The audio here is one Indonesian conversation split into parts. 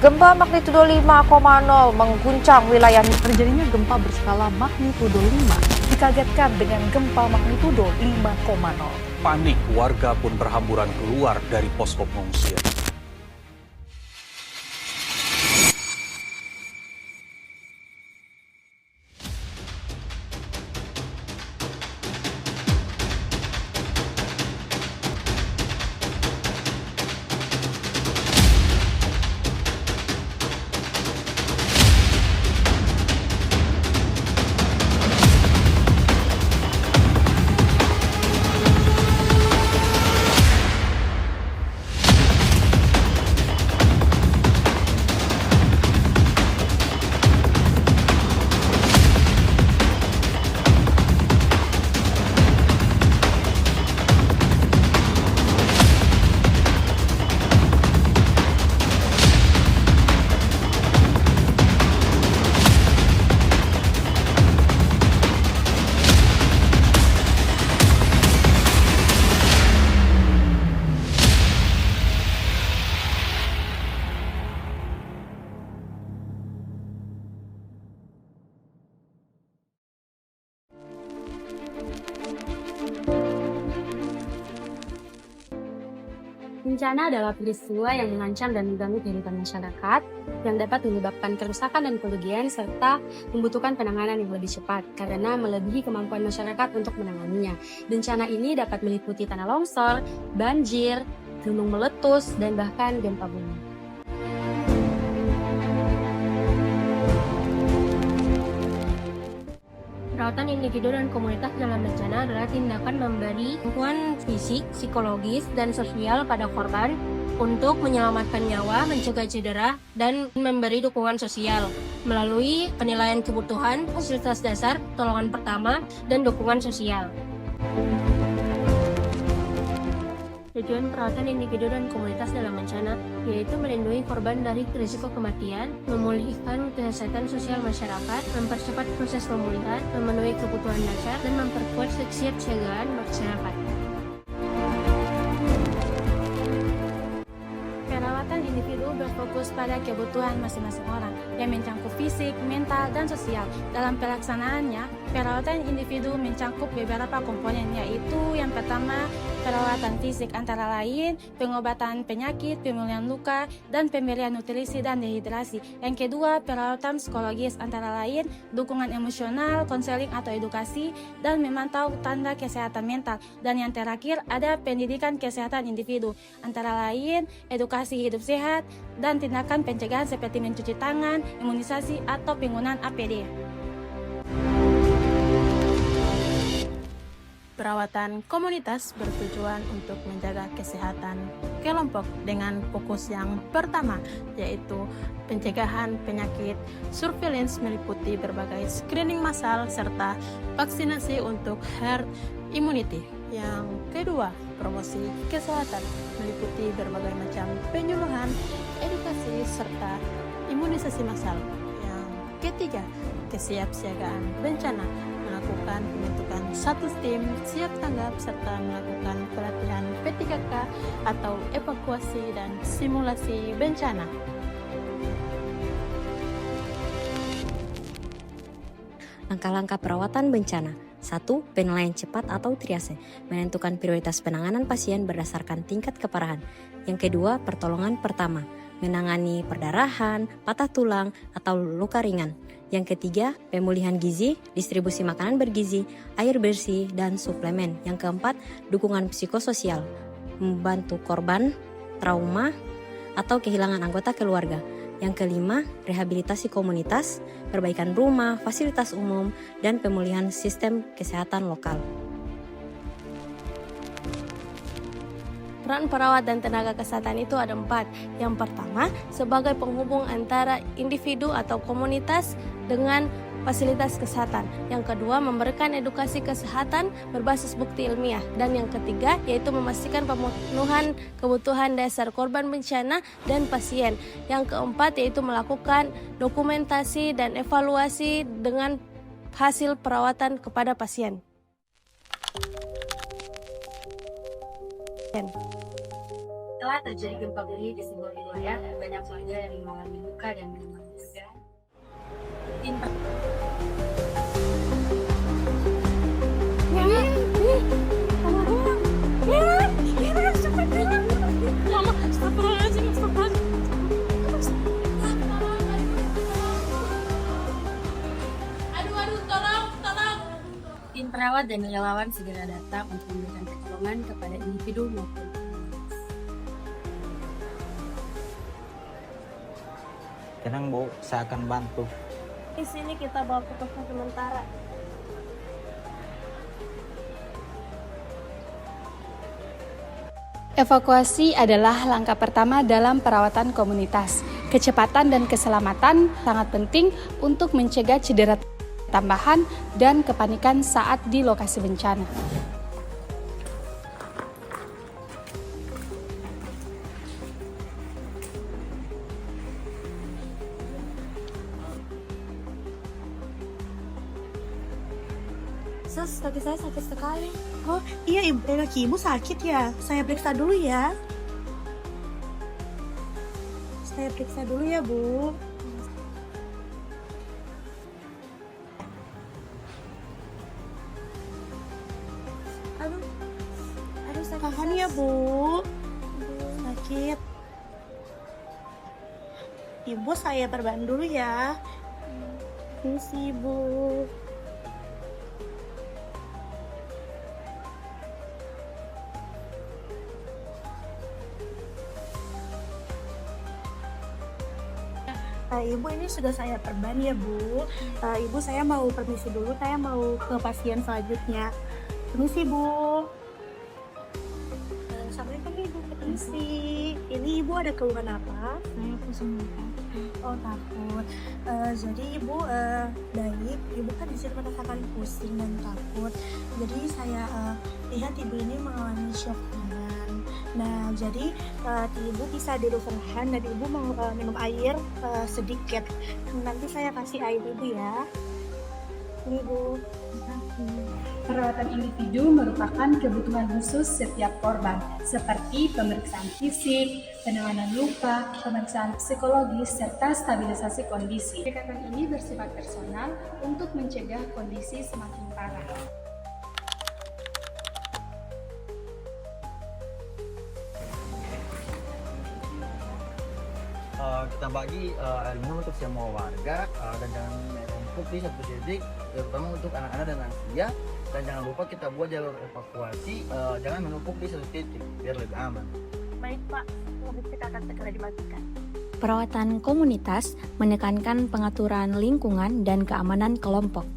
Gempa magnitudo 5,0 mengguncang wilayah. Terjadinya gempa berskala magnitudo 5 Dikagetkan dengan gempa magnitudo 5,0. Panik, warga pun berhamburan keluar dari posko pengungsian. Bencana adalah peristiwa yang mengancam dan mengganggu kehidupan masyarakat yang dapat menyebabkan kerusakan dan kerugian serta membutuhkan penanganan yang lebih cepat karena melebihi kemampuan masyarakat untuk menanganinya. Bencana ini dapat meliputi tanah longsor, banjir, gunung meletus, dan bahkan gempa bumi. Perawatan individu dan komunitas dalam bencana adalah tindakan memberi bantuan fisik, psikologis, dan sosial pada korban untuk menyelamatkan nyawa, mencegah cedera, dan memberi dukungan sosial melalui penilaian kebutuhan, fasilitas dasar, pertolongan pertama, dan dukungan sosial. Tujuan perawatan individu dan komunitas dalam bencana yaitu melindungi korban dari risiko kematian, memulihkan kesehatan sosial masyarakat, mempercepat proses pemulihan, memenuhi kebutuhan dasar, dan memperkuat kesiapsiagaan masyarakat. Perawatan individu berfokus pada kebutuhan masing-masing orang yang mencakup fisik, mental, dan sosial. Dalam pelaksanaannya, perawatan individu mencakup beberapa komponen, yaitu yang pertama, perawatan fisik antara lain pengobatan penyakit, pemulihan luka, dan pemberian nutrisi dan dehidrasi. Yang kedua, perawatan psikologis antara lain dukungan emosional, konseling atau edukasi, dan memantau tanda kesehatan mental. Dan yang terakhir, ada pendidikan kesehatan individu antara lain edukasi hidup sehat dan tindakan pencegahan seperti mencuci tangan, imunisasi, atau penggunaan APD. Perawatan komunitas bertujuan untuk menjaga kesehatan kelompok dengan fokus yang pertama, yaitu pencegahan penyakit. Surveillance meliputi berbagai screening massal serta vaksinasi untuk herd immunity. Yang kedua, promosi kesehatan meliputi berbagai macam penyuluhan, edukasi, serta imunisasi massal. Yang ketiga, kesiapsiagaan bencana melakukan pembentukan satu tim siap tanggap serta melakukan pelatihan P3K atau evakuasi dan simulasi bencana. Langkah-langkah perawatan bencana. 1. Penilaian cepat atau triase, menentukan prioritas penanganan pasien berdasarkan tingkat keparahan. Yang kedua, pertolongan pertama, menangani perdarahan, patah tulang, atau luka ringan. Yang ketiga, pemulihan gizi, distribusi makanan bergizi, air bersih, dan suplemen. Yang keempat, dukungan psikososial, membantu korban, trauma, atau kehilangan anggota keluarga. Yang kelima, rehabilitasi komunitas, perbaikan rumah, fasilitas umum, dan pemulihan sistem kesehatan lokal. Peran perawat dan tenaga kesehatan itu ada 4. Yang pertama, sebagai penghubung antara individu atau komunitas dengan fasilitas kesehatan. Yang kedua, memberikan edukasi kesehatan berbasis bukti ilmiah. Dan yang ketiga, yaitu memastikan pemenuhan kebutuhan dasar korban bencana dan pasien. Yang keempat, yaitu melakukan dokumentasi dan evaluasi dengan hasil perawatan kepada pasien. Setelah terjadi gempa bumi di sebuah wilayah, banyak warga yang mengalami luka dan juga tim perawat dan relawan segera datang untuk memberikan pertolongan kepada individu maupun komunitas. Tenang Bu, saya akan bantu. Di sini kita bawa ke pos sementara. Evakuasi adalah langkah pertama dalam perawatan komunitas. Kecepatan dan keselamatan sangat penting untuk mencegah cedera tambahan dan kepanikan saat di lokasi bencana. Sus, kaki saya sakit sekali. Oh iya ibu, kaki ibu sakit ya? Saya periksa dulu ya. Saya periksa dulu ya Bu. Aduh sakit. Tahan ya Bu. Sakit. Ibu saya perban dulu ya. Misi Bu. Ibu ini sudah saya perban ya Bu. Ibu saya mau permisi dulu, saya mau ke pasien selanjutnya. Permisi Bu. Assalamualaikum Ibu, permisi. Ini Ibu ada keluhan apa? Saya pusing muka. Oh takut. Jadi Ibu baik. Ibu kan di sini merasakan pusing dan takut. Jadi saya lihat Ibu ini mengalami shock tangan. Nah, jadi Ibu bisa duduk perlahan dan Ibu mau minum air sedikit. Nanti saya kasih air Ibu ya. Ini Bu. Perawatan individu merupakan kebutuhan khusus setiap korban, seperti pemeriksaan fisik, penanganan luka, pemeriksaan psikologis, serta stabilisasi kondisi. Pendekatan ini bersifat personal untuk mencegah kondisi semakin parah. Kita bagi air minum untuk semua warga dan jangan menumpuk di satu titik, terutama untuk anak-anak dan lansia, dan jangan lupa kita buat jalur evakuasi, jangan menumpuk di satu titik biar lebih aman. Baik Pak, mobil kita akan segera dimatikan. Perawatan komunitas menekankan pengaturan lingkungan dan keamanan kelompok.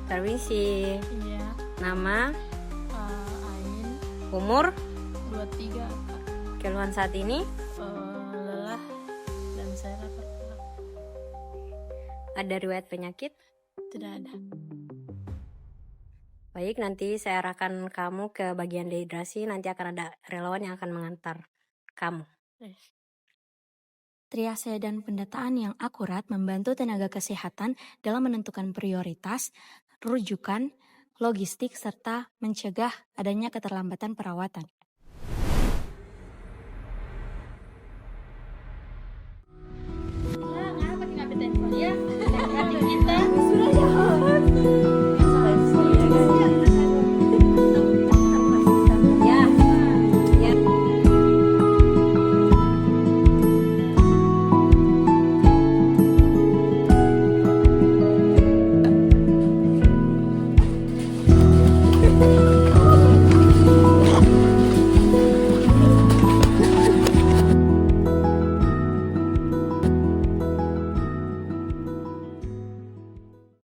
Permisi. Iya, Nama, Ain, umur, 23, keluhan saat ini, lelah, dan saya lapar. ada riwayat penyakit. Tidak ada. Baik, nanti saya arahkan kamu ke bagian dehidrasi, nanti akan ada relawan yang akan mengantar kamu. Triase dan pendataan yang akurat membantu tenaga kesehatan dalam menentukan prioritas, rujukan, logistik, serta mencegah adanya keterlambatan perawatan.